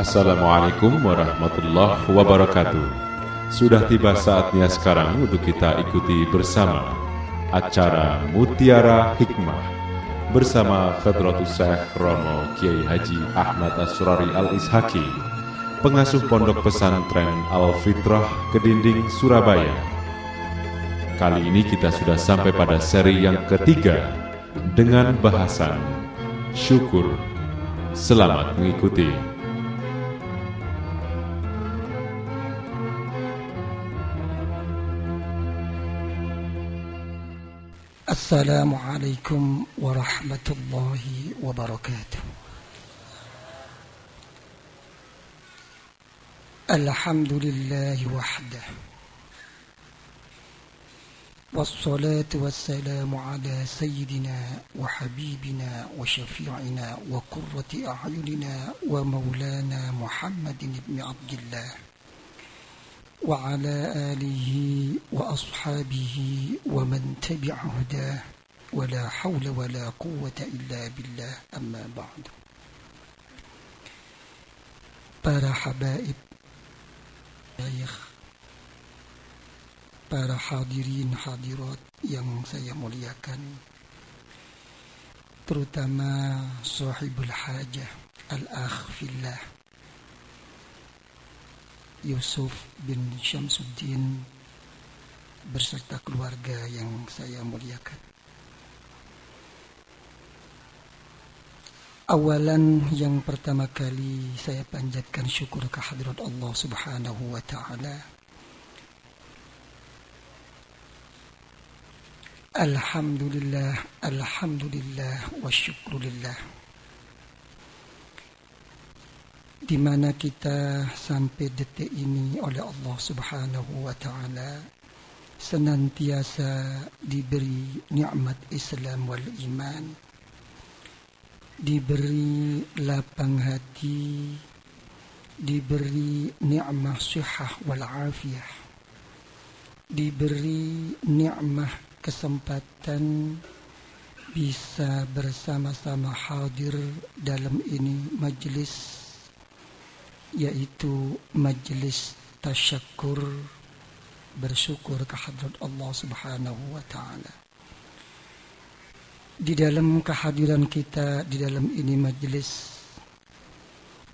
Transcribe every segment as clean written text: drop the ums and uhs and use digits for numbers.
Assalamualaikum warahmatullahi wabarakatuh. Sudah tiba saatnya sekarang untuk kita ikuti bersama acara Mutiara Hikmah bersama Khadratus Syekh Romo Kiai Haji Ahmad Asrori Al-Ishaki, pengasuh Pondok Pesantren Al-Fitrah Kedinding, Surabaya. Kali ini kita sudah sampai pada seri yang ketiga dengan bahasan syukur. Selamat mengikuti. Assalamualaikum warahmatullahi wabarakatuh. Alhamdulillahi wahdah, wassalatu wassalamu ala sayyidina wa habibina wa syafi'ina wa qurrati a'yunina wa maulana Muhammadin ibn Abdillah wa ala alihi wa ashabihi wa man tabi'a hudah wa la hawla wa la quwwata illa billah, amma ba'du. Para habaib, para hadirin hadirat yang saya muliakan, terutama sahibul hajah al-akh fillah Yusuf bin Syamsuddin berserta keluarga yang saya muliakan. Awalan, yang pertama kali saya panjatkan syukur kehadirat Allah Subhanahu wa ta'ala. Alhamdulillah, alhamdulillah wa syukrulillah, di mana kita sampai detik ini oleh Allah Subhanahu wa ta'ala senantiasa diberi nikmat Islam wal iman, diberi lapang hati, diberi nikmat sihah wal afiyah, diberi nikmat kesempatan bisa bersama-sama hadir dalam ini majlis, yaitu majlis tasyakur, bersyukur kehadirat Allah Subhanahu wa ta'ala. Di dalam kehadiran kita di dalam ini majlis,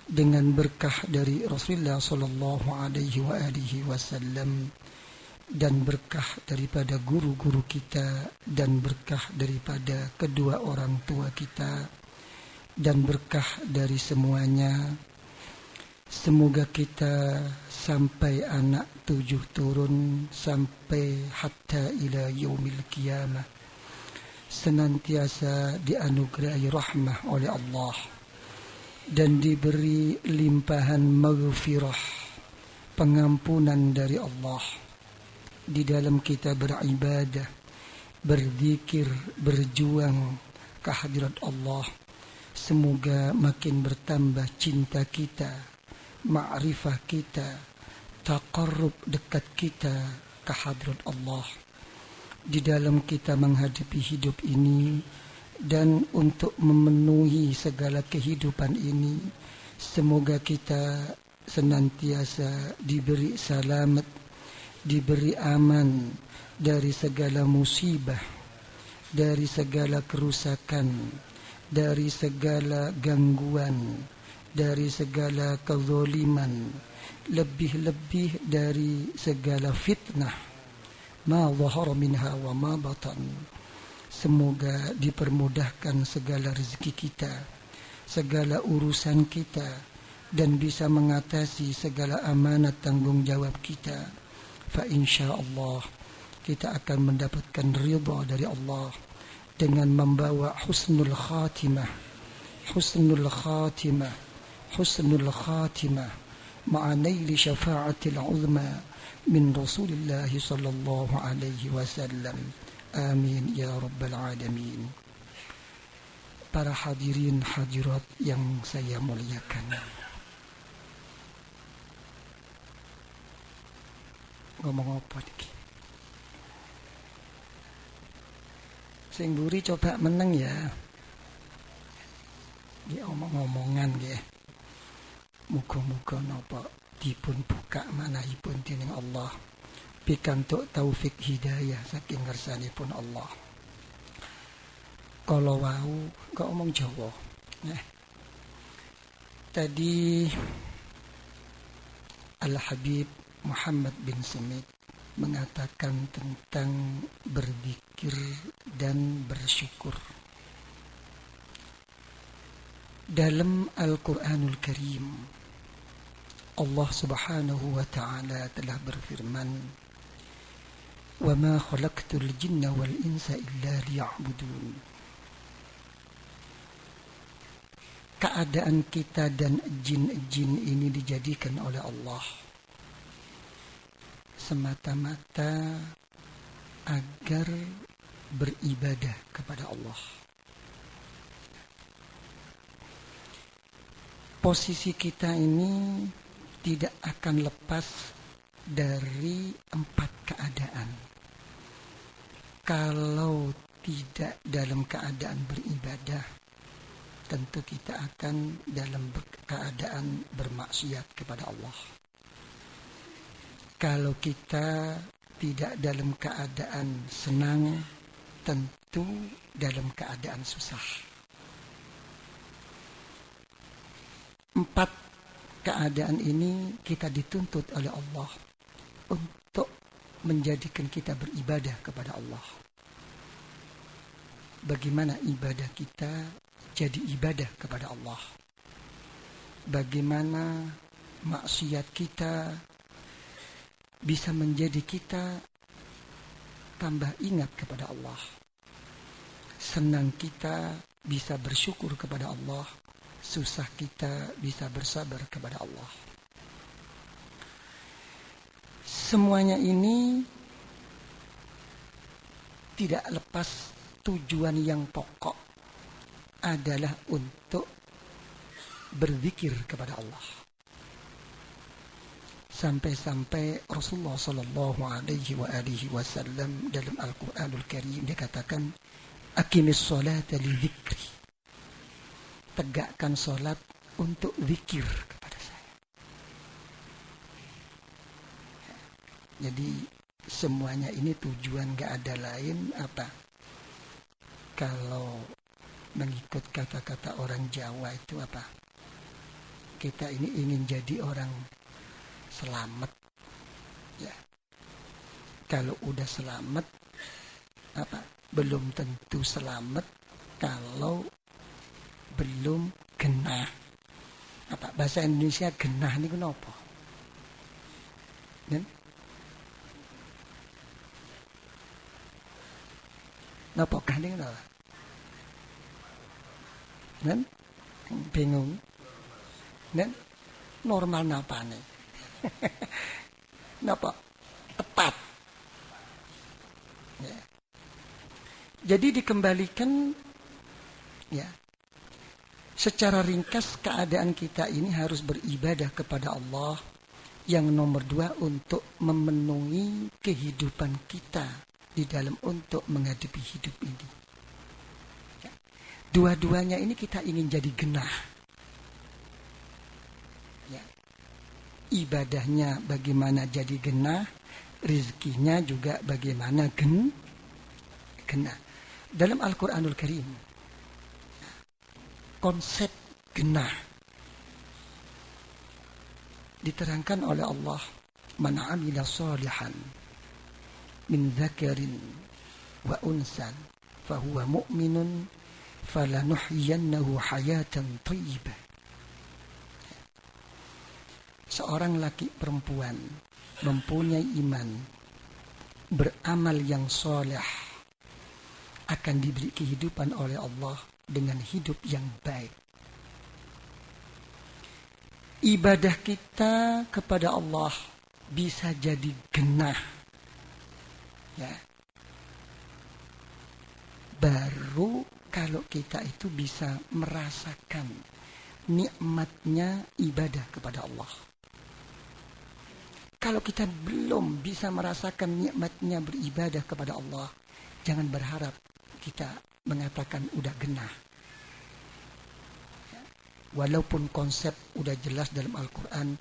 dengan berkah dari Rasulullah sallallahu alaihi wa alihi wasallam, dan berkah daripada guru-guru kita, dan berkah daripada kedua orang tua kita, dan berkah dari semuanya, semoga kita sampai anak 7 turun sampai hatta ila yaumil qiyamah senantiasa dianugerahi rahmah oleh Allah dan diberi limpahan maghfirah, pengampunan dari Allah di dalam kita beribadah, berzikir, berjuang kehadirat Allah. Semoga makin bertambah cinta kita, ma'rifah kita, taqarrub dekat kita ke hadrat Allah di dalam kita menghadapi hidup ini dan untuk memenuhi segala kehidupan ini. Semoga kita senantiasa diberi selamat, diberi aman dari segala musibah, dari segala kerusakan, dari segala gangguan, dari segala kezaliman, lebih-lebih dari segala fitnah, ma zahara minha wa ma batan. Semoga dipermudahkan segala rezeki kita, segala urusan kita, dan bisa mengatasi segala amanat tanggung jawab kita. Fa insyaallah kita akan mendapatkan ridha dari Allah dengan membawa husnul khatimah, husnul khatimah, husnul khatimah ma'a naili syafa'atil uzma min Rasulillah sallallahu alaihi wasallam. Amin ya rabbal alamin. Para hadirin hadirat yang saya muliakan, ngomong apa iki? Sing mburi coba meneng ya. Dia omong-omongan nggih. muga-muga napa dipun buka manahipun dening Allah pikantuk taufik hidayah saking ngersanipun Allah. Kala wau kok omong Jawa. Tadi Al-Habib Muhammad bin Smith mengatakan tentang berzikir dan bersyukur. Dalam Al-Quranul Karim, Allah Subhanahu wa Ta'ala telah berfirman, "Wa ma khalaqtul jinna wal insa illa liya'budun." Keadaan kita dan jin-jin ini dijadikan oleh Allah semata-mata agar beribadah kepada Allah. Posisi kita ini tidak akan lepas dari 4 keadaan. Kalau tidak dalam keadaan beribadah, tentu kita akan dalam keadaan bermaksiat kepada Allah. Kalau kita tidak dalam keadaan senang, tentu dalam keadaan susah. 4 keadaan ini kita dituntut oleh Allah untuk menjadikan kita beribadah kepada Allah. Bagaimana ibadah kita jadi ibadah kepada Allah? Bagaimana maksiat kita bisa menjadi kita tambah ingat kepada Allah? Senang kita bisa bersyukur kepada Allah, susah kita bisa bersabar kepada Allah. Semuanya ini tidak lepas tujuan yang pokok adalah untuk berzikir kepada Allah. Sampai-sampai Rasulullah sallallahu alaihi wasallam dalam Al-Qur'anul Karim dikatakan, "Aqimis sholata li dzikri." Tegakkan sholat untuk zikir kepada saya. Jadi semuanya ini tujuan gak ada lain apa? Kalau mengikut kata-kata orang Jawa itu apa? Kita ini ingin jadi orang selamat. Ya. Kalau udah selamat, apa? Belum tentu selamat kalau belum genah. Apa bahasa Indonesia genah niku napa? Nen? Napa genah niku napa? Nen? Bingung. Nen? Normal napane? Napa? Tepat. Ya. Jadi dikembalikan ya. Secara ringkas keadaan kita ini harus beribadah kepada Allah. Yang nomor 2 untuk memenuhi kehidupan kita di dalam untuk menghadapi hidup ini. Dua-duanya ini kita ingin jadi genah. Ya. Ibadahnya bagaimana jadi genah, rizkinya juga bagaimana genah. Dalam Al-Quranul Karim, konsep genah diterangkan oleh Allah, "Man 'amila shalihan min dzakarin wa unsan fahuwa mu'minun falanuhyiyannahu hayatan thayyibah." Seorang laki perempuan mempunyai iman, beramal yang saleh, akan diberi kehidupan oleh Allah dengan hidup yang baik. Ibadah kita kepada Allah bisa jadi genah. Ya. Baru kalau kita itu bisa merasakan nikmatnya ibadah kepada Allah. Kalau kita belum bisa merasakan nikmatnya beribadah kepada Allah, jangan berharap kita mengatakan udah genah. Walaupun konsep udah jelas dalam Al-Quran,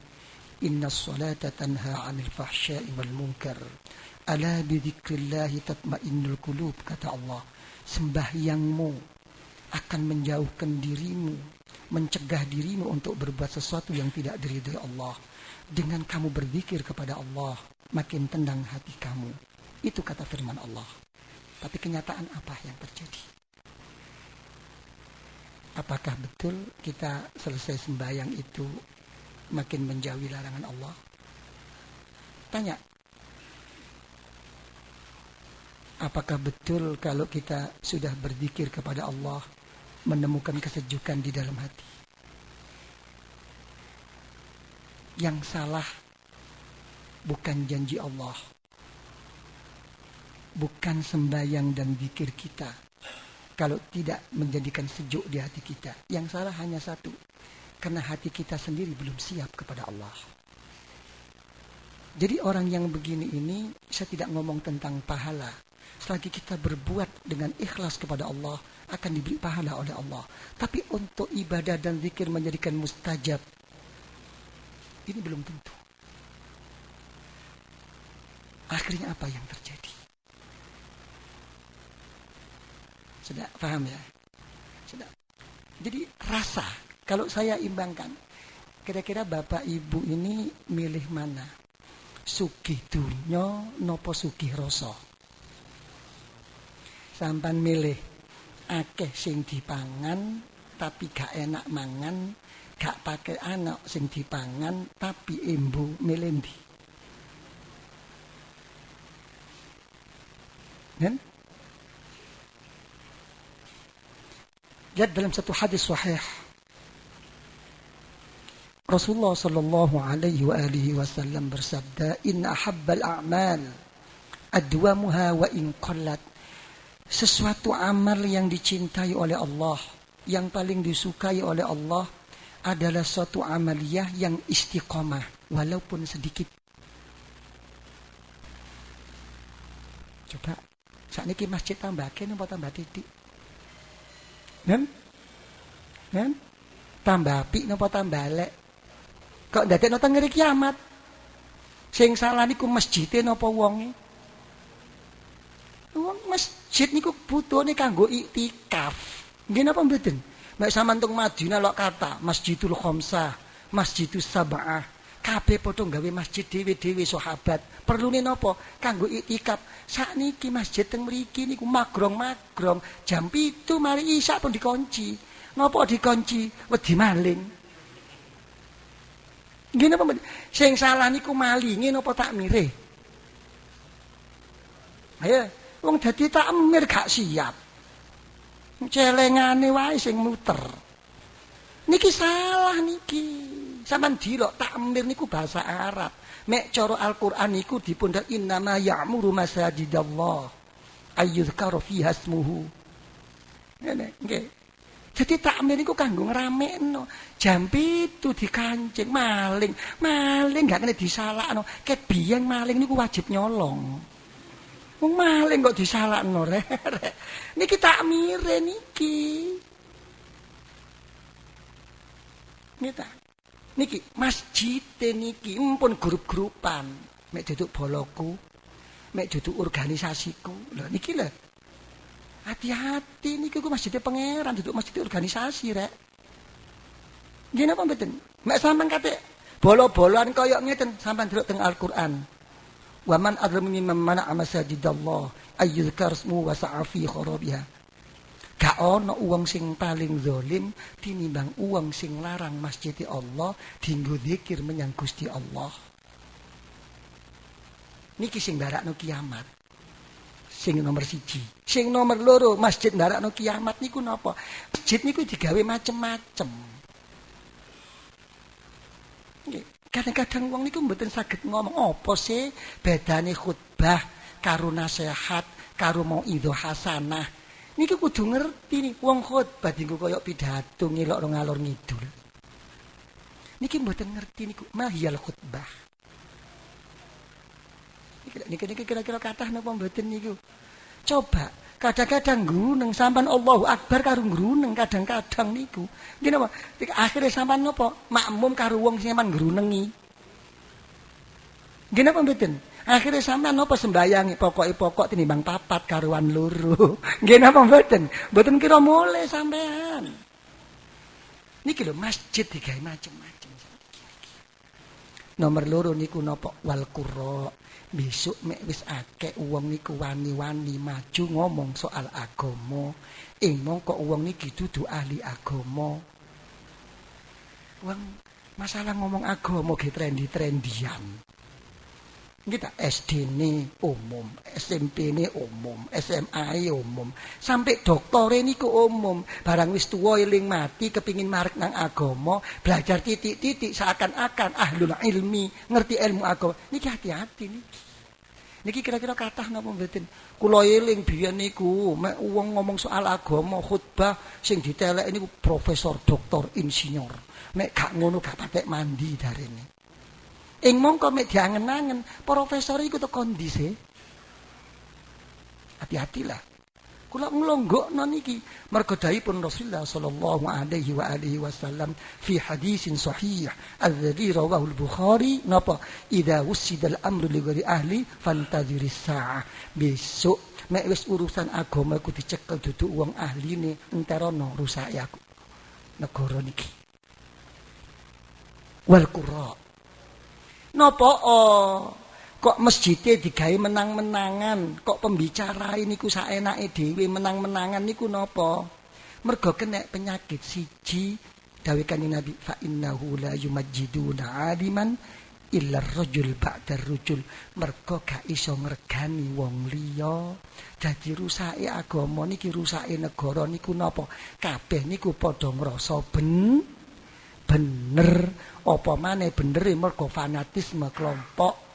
inna sholata tanha 'anil fahsya'i wal munkar. Ala bidzikrillahi tatma'innul qulub, kata Allah. Sembahyangmu akan menjauhkan dirimu, mencegah dirimu untuk berbuat sesuatu yang tidak diridhai Allah. Dengan kamu berzikir kepada Allah, makin tenang hati kamu. Itu kata firman Allah. Tapi kenyataan apa yang terjadi? Apakah betul kita selesai sembahyang itu makin menjauhi larangan Allah? Tanya. Apakah betul kalau kita sudah berzikir kepada Allah menemukan kesejukan di dalam hati? Yang salah bukan janji Allah, bukan sembahyang dan zikir kita kalau tidak menjadikan sejuk di hati kita. Yang salah hanya satu, karena hati kita sendiri belum siap kepada Allah. Jadi orang yang begini ini, saya tidak ngomong tentang pahala. Selagi kita berbuat dengan ikhlas kepada Allah, akan diberi pahala oleh Allah. Tapi untuk ibadah dan zikir menjadikan mustajab, ini belum tentu. Akhirnya apa yang terjadi? Sudah paham ya? Sudah. Jadi rasa, kalau saya imbangkan, kira-kira bapak ibu ini milih mana? Sugih dunya nopo sugih rasa? Sampan milih akeh sing dipangan tapi gak enak mangan, gak pakai anak sing dipangan tapi embu milih ndi? Kan? Lihat dalam satu hadis sahih, Rasulullah sallallahu alaihi wa alihi wasallam bersabda, "Inna ahabbal a'mal adwamuha wa in qallat." Sesuatu amal yang dicintai oleh Allah, yang paling disukai oleh Allah adalah suatu amaliyah yang istiqomah walaupun sedikit. Coba sakniki masjid tambah akeh napa tambah titik? Kan? Tambah apik napa tambah elek? Kok ndadekno teng ngeri kiamat? Sing salah niku masjide napa wonge? Wong masjid niku butuhne kanggo iktikaf. Nggih napa mboten? Nek sampean teng Madinah lok kata Masjidul Khamsah, Masjidus Sab'ah, kabeh padha gawe masjid dhewe-dhewe sahabat. Perlune napa? Kanggo iktikaf. Sakniki masjid teng mriki niku magrong-magrong, jam 7 mari isya pun dikunci. Napa dikunci? Wedi maling. Nggih napa mboten? Sing salah niku malinge napa takmire? Ayo, wong dadi takmir gak siap. Celengane wae sing muter. Niki salah niki. Sampeyan dilok takmir niku bahasa Arab. Mek cara Al-Qur'an niku dipundhak innama ya'muru masajidallah ayyuzkara fiha ismuhu. Ngene nggih. Jadi takmir niku kanggo ngramekno. Jam 7 dikancing maling. Maling gak kena disalahno. Ket biyen maling niku wajib nyolong. Wong maling kok disalahno rek. Niki takmire niki. Niki masjid niki mumpun grup-grupan. Mek duduk boloku, mek duduk organisasiku. Lho niki lho. Hati-hati niki ku masjid pangeran, duduk masjid organisasi rek. Nggih napa mboten? Mek sampean kate bolo-boloan kaya ngeten sampean delok teng Al-Qur'an. Wa man adzlamu mimman mana'a masajidallah ayyuzkar ismuhu wa sa'a fi kharabiha. Gak ono uang sing paling zalim tinimbang uang sing larang masjid Allah dienggo zikir menyang Gusti Allah. Niki sing ndarakno kiamat. Sing nomor 1. Sing nomor 2, masjid ndarakno kiamat niku napa? Masjid niku digawe macem-macem. Nggih. Kadang-kadang wong niku mboten saged ngomong apa sih bedane khutbah karo nasihat karo mauidhah hasanah. Niki kudu ngerti nih wong khutbah dienggo kaya pidato ngelok ngalor ngidul. Niki mboten ngerti niku mahiyal khutbah. Niki kira-kira kathah napa mboten niku. Coba Kadang-kadang gruneng sampean Allahu Akbar karo gruneng kadang-kadang niku. Nggih napa? Akhire sampean napa? Makmum karo wong sing sampean grunengi. Nggih napa mboten? Akhire sampean napa sembayangi pokok tinimbang papat karuan loro. Nggih napa mboten? Mboten kira mulih sampean. Niki lho masjid digawe macem-macem. Nomor loro niku napa wal qurra. Besok mek wis akeh wong niku wani-wani maju ngomong soal agama. Mongko wong niki dudu ahli agama. Wong masalah ngomong agama ge trendi-trendian. Kita SD-ne umum, SMP-ne umum, SMA-ne umum, sampai doktore niku umum. Barang wis tuwa eling mati kepingin marek nang agama, belajar titik-titik seakan-akan ahlul ilmi, ngerti ilmu agama. Niki hati-hati niki. Niki kira-kira kathah napa mboten? Kula eling biyen niku mek wong ngomong soal agama khutbah sing ditelek niku profesor, doktor, insinyur. Mek gak ngono gak patek mandi darene. Mongko mek diangen-angen profesor iku teko ndi sih? Hati-hatilah. Kula nglonggokno niki mergo dawuhipun Rasulullah sallallahu alaihi wa alihi wasallam fi hadisin sahih alladzi rawahu al-Bukhari napa idza wusida al-amru li ghairi ahli fantadhiris sa'ah. Besok mek wis urusan agama ku dicekel duduk wong ahline enterono rusake aku negara niki. Wal qurra. Napa kok masjide digawe menang-menangan, kok pembicara niku saenake dhewe menang-menangan niku napa? Mergo kenek penyakit siji dawuh Kanjeng Nabi fa innahu la yumajjiduna aliman illa rajul ba'da rajul. Mergo gak iso ngregani wong liya. Dadi rusake agama niki rusake negara niku napa? Kabeh niku padha ngrasa bener apa maneh benere mergo fanatisme kelompok.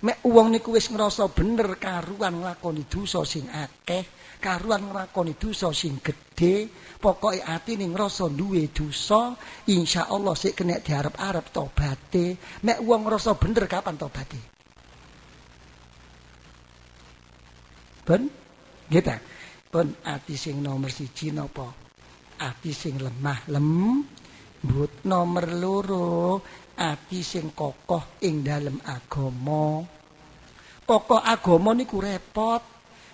Mek wong niku wis ngrasa bener karuan nglakoni dosa sing akeh, karuan nglakoni dosa sing gedhe, pokoke atine ngrasa duwe dosa, insyaallah sik kena diarep-arep tobaté. Mek wong ngrasa bener kapan tobaté? Ben nggih ta? Pun ati sing nomor 1 napa? Ati sing lemah lembut. Nomor loro ati sing kokoh ing dalem agama. Pokok agama niku repot.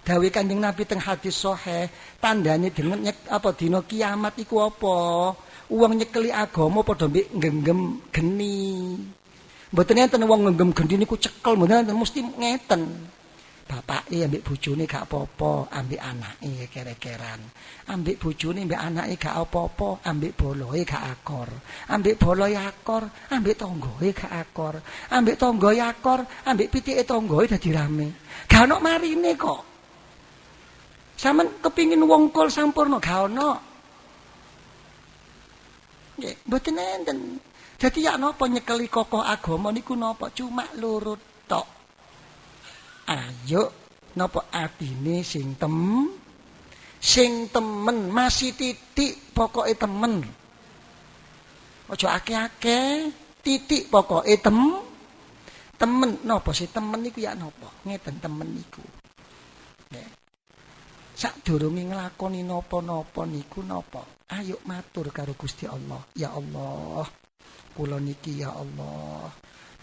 Dawuh Kanjeng Nabi teng hadis sahih, tandane dina kiamat iku apa? Wong nyekeli agama padha mbek genggem geni. Mboten enten wong genggem geni niku cekel, mboten enten mesti ngeten. Bapake ambek bojone gak apa-apa, ambek anake kere-keran. Ambek bojone ambek anake gak apa-apa, ambek bolohe gak akor. Ambek bolohe akor, ambek tanggoe gak akor. Ambek tanggoe akor, ambek pitike tanggoe dadi rame. Gak ono marine kok. Sampeyan kepingin wongkol sampurna gak ono. Nggih, mboten enten. Dadi ya napa nyekeli kokoh agama niku napa? Cuma loro tok. Ayo napa atine sing temen masih titik pokoke temen. Aja akeh-akeh, titik pokoke temen. Napa sih temen niku ya napa? Ngeten temen niku. Nggih. Sadurunge nglakoni napa-napa niku napa? Ayo matur karo Gusti Allah. Ya Allah, kula niki ya Allah.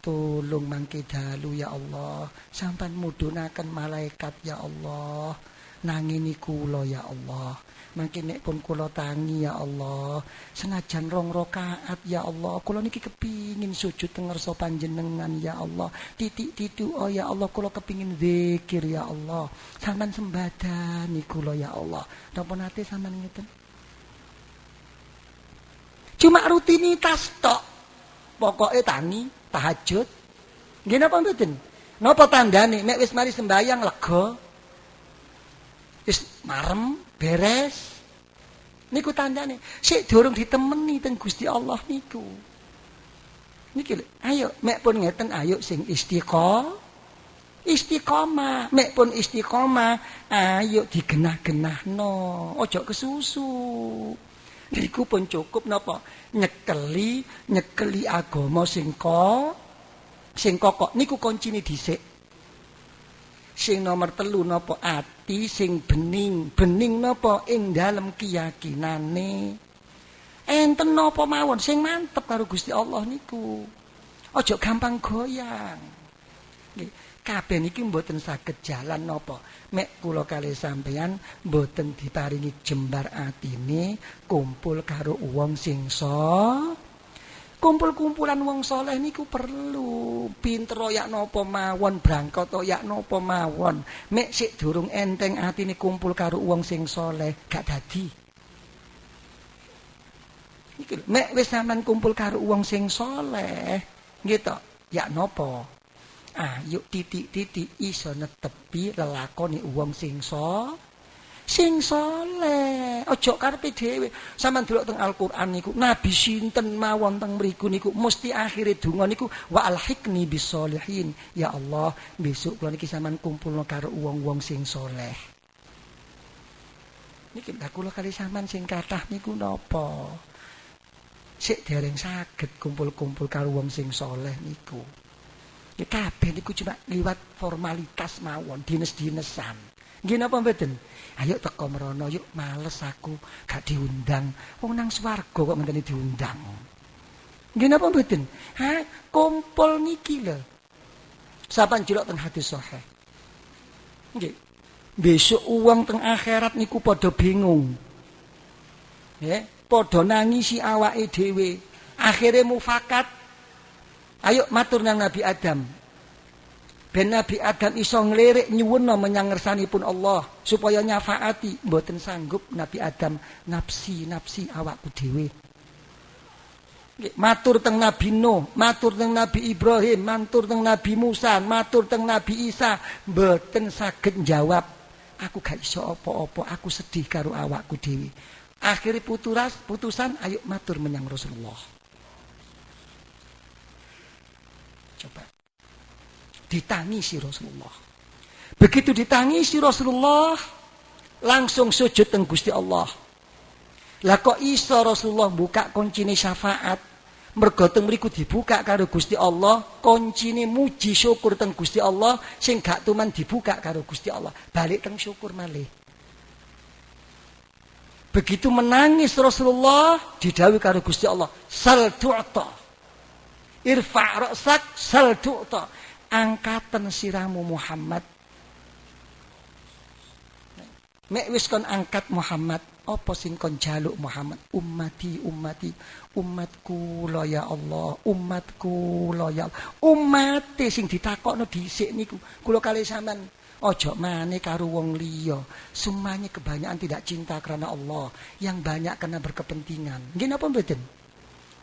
Tolong mangke dalu ya Allah, sampan mudhunaken malaikat ya Allah, nangini kula ya Allah, mangke nek pun kula tangi ya Allah, senajan 2 rakaat ya Allah, kula niki kepingin sujud teng ngarsa panjenengan ya Allah, titik-titik oh ya Allah, kula kepingin zikir ya Allah, sampan sembadani kula ya Allah. Napa nate sampean ngeten? Cuma rutinitas tok, pokoke tangi tahajud. Nggih napa mboten? Napa tandane nek wis mari sembayang lega? Wis marem, beres. Niku tandane sik durung ditemeni teng Gusti Allah niku. Niki lho, ayo mek pun ngeten ayo sing istiqomah. Mek pun istiqomah, ayo digenah-genahno, ojo kesusu. Niku pun cukup napa nyekeli agama sing kokok niku kuncine dhisik. Sing nomor 3 napa ati sing bening. Bening napa ing dalem keyakinane. Enten napa mawon sing mantep karo Gusti Allah niku. Aja gampang goyang. Nggih, kabeh niki mboten saged jalan napa. Mek kula kalih sampeyan mboten diparingi jembar atine kumpul karo wong sing kumpul-kumpulan wong saleh niku perlu. Pinter yak napa mawon, brangkat yak napa mawon. Mek sik durung enteng atine kumpul karo wong sing saleh gak dadi. Iki mek wis sampean kumpul karo wong sing saleh, nggih to, yak napa? Ayo titik-titik iso netepi lelakone wong sing saleh. Aja karepe dhewe. Sampeyan delok teng Al-Qur'an niku, nabi sinten mawon teng mriku niku mesti akhire donga niku wa alhiqni bisolihin. Ya Allah, besok kula niki sampeyan kumpulno karo wong-wong sing saleh. Niki lha kula kali sampeyan sing kathah niku napa? Sik dereng saged kumpul-kumpul karo wong sing saleh niku. Ya kabeh niku cuma liwat formalitas mawon, dines-dinesan. Nggih napa mboten? Ayo teko mrono, yuk males aku gak diundang. Wong nang swarga kok ngenteni diundang. Nggih napa mboten? Kumpul niki lho. Sapan jelok teng hadis sahih. Nggih. Besok uang teng akhirat niku padha bingung. Nggih, padha nangisi awake dhewe. Akhire mufakat. Ayo matur nang Nabi Adam. Ben Nabi Adam iso nglirik nyuwunna menyang ngersanipun Allah supaya nyafaati, mboten sanggup Nabi Adam nafsi awakku dhewe. Matur teng Nabi Nuh, matur teng Nabi Ibrahim, matur teng Nabi Musa, matur teng Nabi Isa, mboten saged jawab. Aku gak iso apa-apa, aku sedih karo awakku dhewe. Akhire putusan ayo matur menyang Rasulullah. Coba ditangisi Rasulullah. Begitu ditangisi Rasulullah, langsung sujud teng Gusti Allah. Lah kok iso Rasulullah buka kuncine syafaat? Mergo teng mriku dibuka karo Gusti Allah, kuncine muji syukur teng Gusti Allah sing gak tuman dibuka karo Gusti Allah. Balik teng syukur malih. Begitu menangis Rasulullah didhawuhi karo Gusti Allah, sal tu'ta. Irfa' ra'sak sal tu'ta. Angkatan siramu Muhammad. Mek wis kon angkat Muhammad, apa sing kon jaluk Muhammad? Ummati, umatku la ya Allah, umatku la ya Allah. Umate sing ditakokno dhisik niku. Kula kalih sampean ojo maneh karo wong liya. Semuanya kebanyakan tidak cinta karena Allah, yang banyak karena berkepentingan. Nggih napa mboten?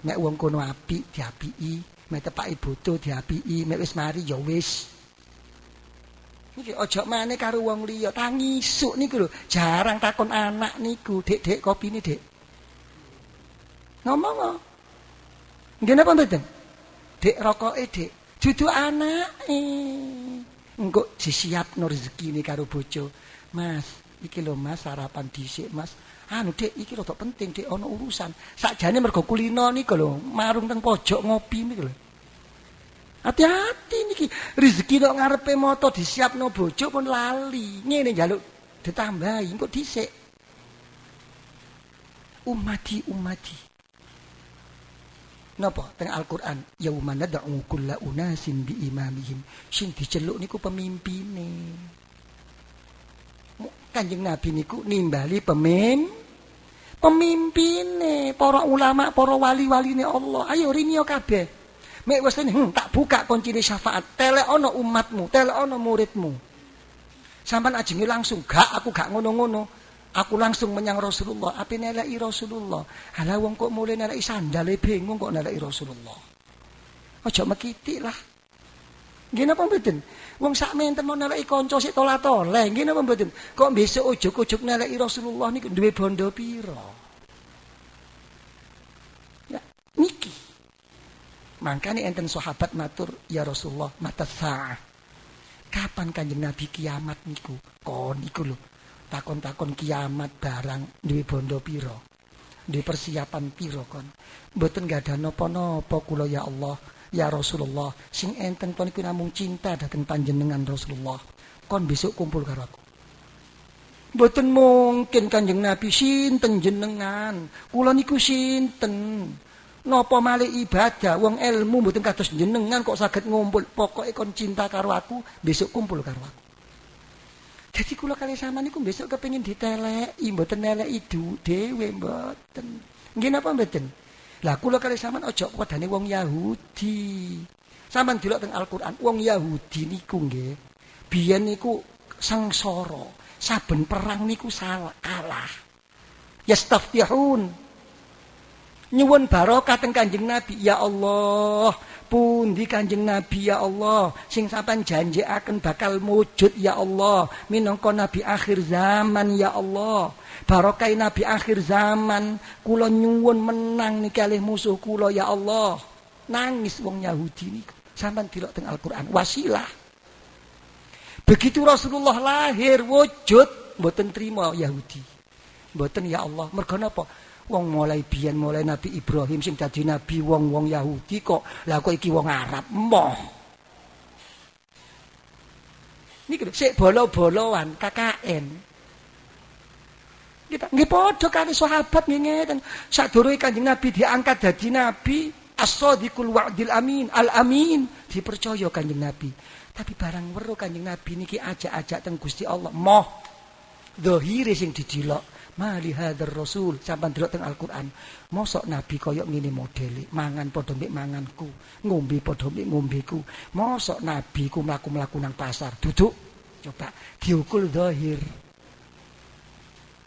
Nek wong kono apik diapiki, mek tepake bodo diapiki, mek wis mari ya wis. Niki aja maneh karo wong liya, tangisuk niku lho. Jarang takon anak niku, "Dek, kopine, Dek." Ngomong. Nggih napa mboten? "Dek, rokoke, Dek." Dudu anake. Engko disiapno rezekine karo bojo. "Mas, iki lho Mas, sarapan dhisik, Mas." Dek, iki rada penting, Dek, ana urusan. Sakjane mergo kulino niku lho, marung teng pojok ngopi niku lho. Hati-hati niki, rezeki nek ngarepe mata disiapno bojo pun lali. Ngene njaluk ditambahi engko dhisik. Ummati. Napa teng Al-Qur'an, yauma nad'u kulla unasin bi imamihim. Sing diceluk niku pemimpine. Kanjeng Nabi niku nimbali pemimpine, para ulama, para wali-waline Allah. Ayo rinyo kabeh. Mek wis tak buka kuncine syafaat. Telek ana umatmu, telek ana muridmu. Sampeyan ajenge langsung, aku gak ngono-ngono. Aku langsung menyang Rasulullah. Ape neleki Rasulullah? Halah wong kok mulai neleki sandale bingung kok neleki Rasulullah. Aja mekitik lah. Nggih napa mboten? Wong sak menten mau neleki kanca sik tola-tole. Nggih napa mboten? Kok besok ujug-ujug neleki Rasulullah niku duwe bondo pira? Ya, niki. Makanya enten sahabat matur, "Ya Rasulullah, mata sa'ah." Kapan Kanjeng Nabi kiamat niku? Kon niku lho. Takon-takon kiamat barang duwe bondo pira? Duwe persiapan pira kon? Mboten gadah napa-napa kula ya Allah, ya Rasulullah. Sing enten kon niku namung cinta dhateng panjenengan Rasulullah. kon besok kumpul karo aku. Mboten mungkin Kanjeng Nabi, sinten jenengan? Kula niku sinten? Napa malih ibadah wong ilmu mboten kados jenengan kok saged ngumpul. Pokoke kon cinta karo aku, besok kumpul karo aku. Jadi kula kali sampean niku besok kepengin diteleki, mboten neleki dhewe mboten. Nggih napa mboten? Lah kula kali sampean aja padane wong Yahudi. Sampeyan delok teng Al-Qur'an, wong Yahudi niku nggih biyen niku sangsara, saben perang niku salah kalah. Yastaftihun. Nyuwun barokah teng Kanjeng Nabi, ya Allah, pundi Kanjeng Nabi ya Allah, sing sampean janjikaken bakal mujud ya Allah, minangka nabi akhir zaman ya Allah. Barokah nabi akhir zaman, kula nyuwun menang niki kalih musuh kula ya Allah. Nangis wong Yahudi niku. Sampeyan delok teng Al-Qur'an, wasilah. Begitu Rasulullah lahir wujud, mboten trima Yahudi. Mboten ya Allah, mergo napa? Wong mulai biyen mulai Nabi Ibrahim sing dadi nabi wong-wong Yahudi kok lah kok iki wong Arab moh. Niki sik bolo-boloan KKN. Kita nggih padha karo sahabat nggih ngeten. Sadurunge Kanjeng Nabi diangkat dadi nabi, as-shadiqul wa'dil amin, al-amin, dipercaya Kanjeng Nabi. Tapi barang weruh Kanjeng Nabi niki ajak-ajak teng Gusti Allah moh. Zahire sing didelok. Mali hadzal rasul sampeyan delok teng Al-Qur'an. Mosok nabi kaya ngene modele, mangan padha mbek manganku, ngombe padha mbek ngombeku. Mosok nabi ku mlaku-mlaku nang pasar, duduk. Coba diukur zahir.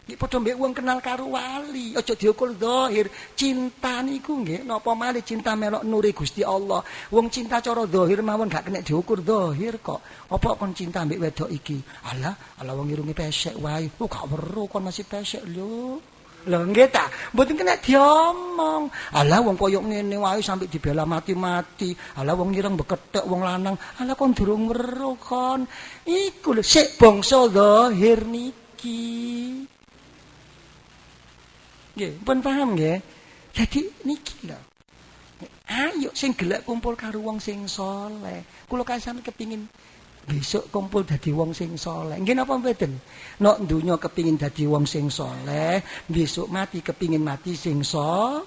Iki padha mbek wong kenal karo wali, aja diukur zahir. Cinta niku nggih napa malih cinta melok nuri Gusti Allah. Wong cinta cara zahir mawon gak kena diukur zahir kok. Apa kon cinta mbek wedok iki? Alah wong irunge pesek wae. Gak weruh kon masih pesek lho. Lho nggih ta, mboten kena diomong. Alah wong koyo ngene wae sampe dibela mati-mati. Alah wong ireng bekethek wong lanang. Alah kon durung weruh kon. Iku lho sik bangsa zahir niki. Nggih, pun paham nggih. Jadi niki lho. Ayo sing gelek kumpul karo wong sing saleh. Kula kasane kepingin besok kumpul dadi wong sing saleh. Nggih napa mboten? Nek donya kepingin dadi wong sing saleh, besok mati kepingin mati sing saleh.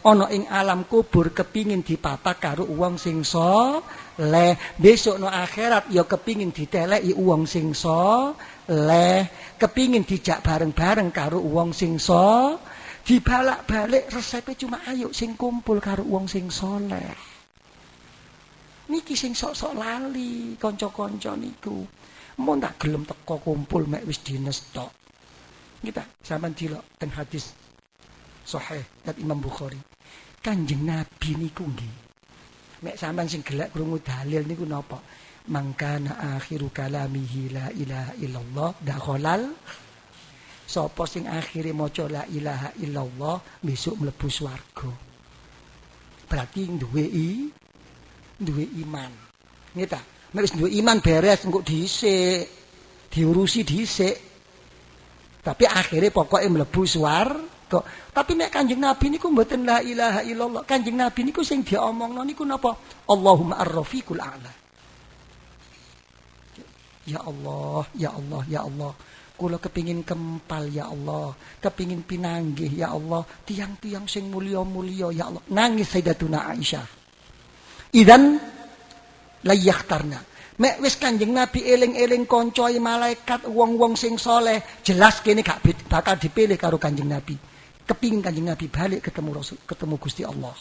Ana ing alam kubur kepingin dipapak karo wong sing saleh. Besok no akhirat ya kepingin diteleki wong sing saleh. Kepingin dijak bareng-bareng karo wong sing saleh. Dibalak-balik resepe cuma ayo sing kumpul karo wong sing saleh. Niki sing sok-sok lali kanca-kanca niku. Mun tak gelem teko kumpul mek wis dines tok. Kita sampean delok teng hadis sahih dari Imam Bukhari. Kanjeng Nabi niku nggih. Mek sampean sing gelek krungu dalil niku napa? Mangkana akhiru kalamihi la ilaha illallah dakhalal. Sapa sing akhire maca la ilaha illallah besok mlebu swarga. Berarti duwe iman. Nggih ta? Nek wis duwe iman beres engko dhisik, diurusi dhisik. Tapi akhirnya pokoknya mlebu swarga. Tapi nek Kanjeng Nabi niku mboten la ilaha illallah. Kanjeng Nabi niku sing diomongno niku napa? Allahumma ar-rafiqul a'la. Ya Allah, ya Allah, ya Allah. Kula kepingin kempal ya Allah, kepingin pinanggih ya Allah, tiang-tiang sing mulya-mulya ya Allah. Nangis Sayyidatuna Aisyah. Idan layakhtarna. Mek wis Kanjeng Nabi eling-eling koncoe malaikat wong-wong sing saleh, jelas kene gak bakal dipilih karo Kanjeng Nabi. Kepingin Kanjeng Nabi balik ketemu Rasul, ketemu Gusti Allah.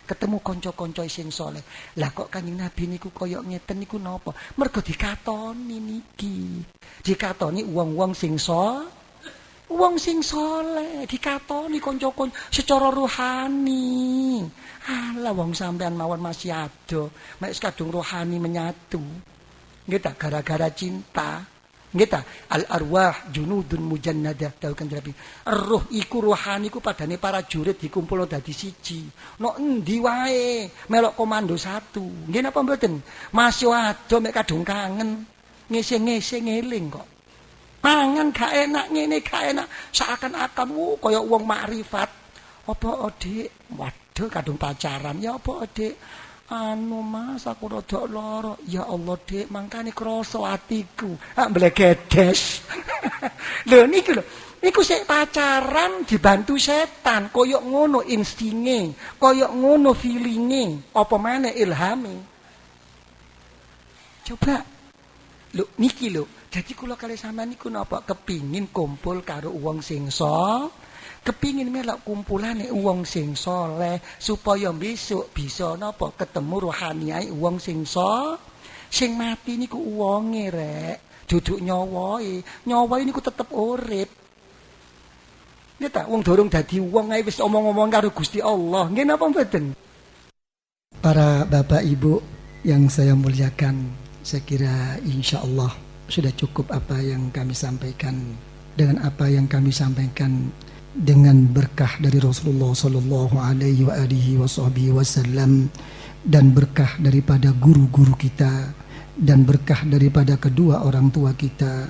Ketemu kanca-kanca sing saleh. Lah kok Kanjeng Nabi niku kaya ngeten niku napa? Mergo dikatoni niki. Dikatoni wong-wong sing wong sing saleh, dikatoni kanca-kanca secara rohani. Alah wong sampean mawon masih ado, mek kadung rohani menyatu. Nggih ta gara-gara cinta. Nggih ta al arwah junudun mujannadah dawuh Kanjeng Nabi. Roh iku rohani ku padane para jurid dikumpul dadi siji. Nok endi wae melok komando satu. Nggih napa mboten? Masih ado mek kadung kangen. Ngese-ngese ngeling kok. Mangan gak enak ngene gak enak seakan-akan kaya wong makrifat. Apa Dik? Waduh kadung pacaran ya apa Dik? Anu Mas, aku rada lara. Ya Allah, Dik, mangkane krasa atiku. Mblegedes. Lho niku lho. Niku sik pacaran dibantu setan, koyok ngono instinge, koyok ngono feelinge, apa maneh ilhame. Coba. Lho niki lho. Jadi kula kali sampean niku napa kepingin kumpul karo wong sing kepingin melok kumpulane wong sing saleh supaya besok bisa napa ketemu rohaniae wong sing sing mati niku wonge rek duduk nyawae niku tetep urip nggih ta wong dorong dadi wong ae wis omong-omong karo Gusti Allah nggih napa mboten. Para bapak ibu yang saya muliakan, saya kira insyaallah sudah cukup apa yang kami sampaikan. Dengan apa yang kami sampaikan dengan berkah dari Rasulullah sallallahu alaihi wasallam dan berkah daripada guru-guru kita dan berkah daripada kedua orang tua kita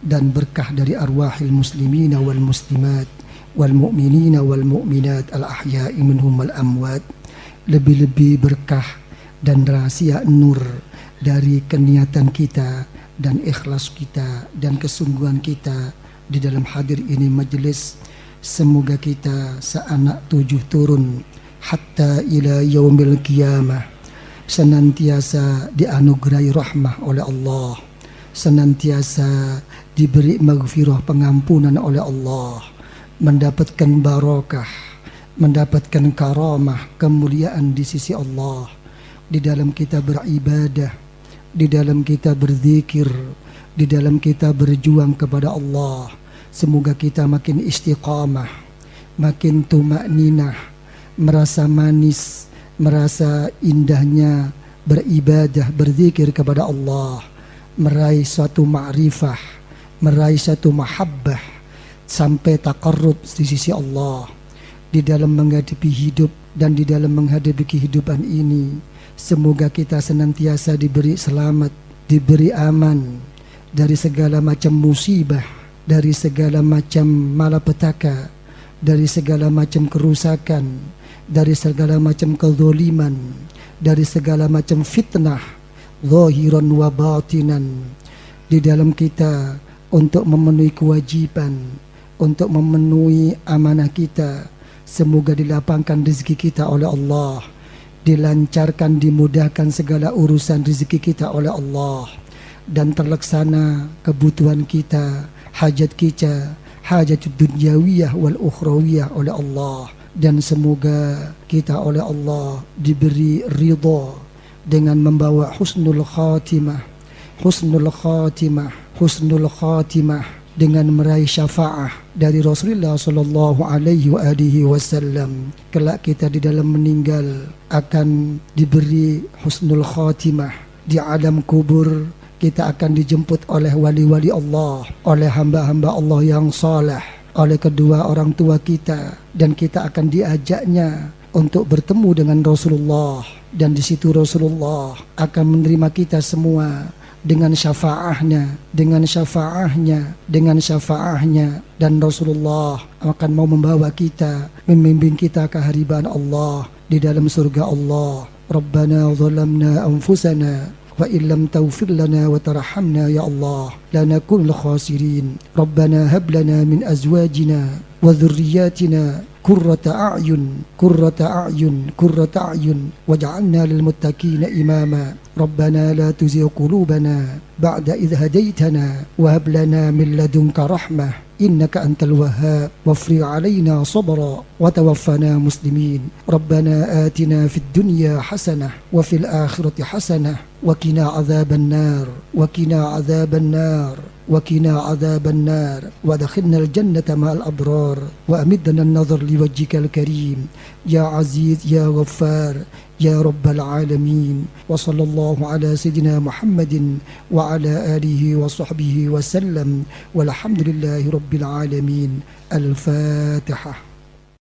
dan berkah dari arwahil muslimina wal muslimat wal mu'minina wal mu'minat al ahya'i minhum wal amwat, lebih-lebih berkah dan rahasia nur dari keniatan kita dan ikhlas kita dan kesungguhan kita di dalam hadir ini majelis. Semoga kita seanak 7 turun hatta ila yaumil qiyamah senantiasa dianugerahi rahmah oleh Allah, senantiasa diberi maghfirah pengampunan oleh Allah, mendapatkan barokah, mendapatkan karamah, kemuliaan di sisi Allah, di dalam kita beribadah, di dalam kita berzikir, di dalam kita berjuang kepada Allah. Semoga kita makin istiqamah, makin tumakninah, merasa manis, merasa indahnya beribadah, berzikir kepada Allah, meraih suatu ma'rifah, meraih suatu mahabbah, sampai taqarrub di sisi Allah. Di dalam menghadapi hidup dan di dalam menghadapi kehidupan ini, semoga kita senantiasa diberi selamat, diberi aman dari segala macam musibah, dari segala macam malapetaka, dari segala macam kerusakan, dari segala macam kezaliman, dari segala macam fitnah zahiran wa batinan, di dalam kita untuk memenuhi kewajiban, untuk memenuhi amanah kita. Semoga dilapangkan rezeki kita oleh Allah, dilancarkan, dimudahkan segala urusan rezeki kita oleh Allah, dan terlaksana kebutuhan kita, hajat kita, hajat dunyawiyah wal ukhrawiyah oleh Allah. Dan semoga kita oleh Allah diberi ridha dengan membawa husnul khatimah, husnul khatimah, husnul khatimah, dengan meraih syafaah dari Rasulullah sallallahu alaihi wasallam. Kelak kita di dalam meninggal akan diberi husnul khatimah di alam kubur. Kita akan dijemput oleh wali-wali Allah, oleh hamba-hamba Allah yang saleh, oleh kedua orang tua kita, dan kita akan diajaknya untuk bertemu dengan Rasulullah, dan di situ Rasulullah akan menerima kita semua dengan syafaahnya, dengan syafaahnya, dengan syafaahnya, dan Rasulullah akan mau membawa kita, membimbing kita ke hariban Allah di dalam surga Allah. Rabbana zalamna anfusana وإن لم تغفر لنا وترحمنا يا الله لنكن الخاسرين. ربنا هب لنا من أزواجنا وذرياتنا قرة أعين قرة أعين قرة أعين واجعلنا للمتقين إماما. ربنا لا تزغ قلوبنا بعد إذ هديتنا وهب لنا من لدنك رحمة إنك أنت الوهاب وافرغ علينا صبرا وتوفنا مسلمين. ربنا آتنا في الدنيا حسنة وفي الآخرة حسنة وقنا عذاب النار وقنا عذاب النار وقنا عذاب النار وادخلنا الجنة مع الأبرار وأمدنا النظر لوجهك الكريم يا عزيز يا غفار يا رب العالمين. وصلى الله على سيدنا محمد وعلى آله وصحبه وسلم والحمد لله رب العالمين. الفاتحة.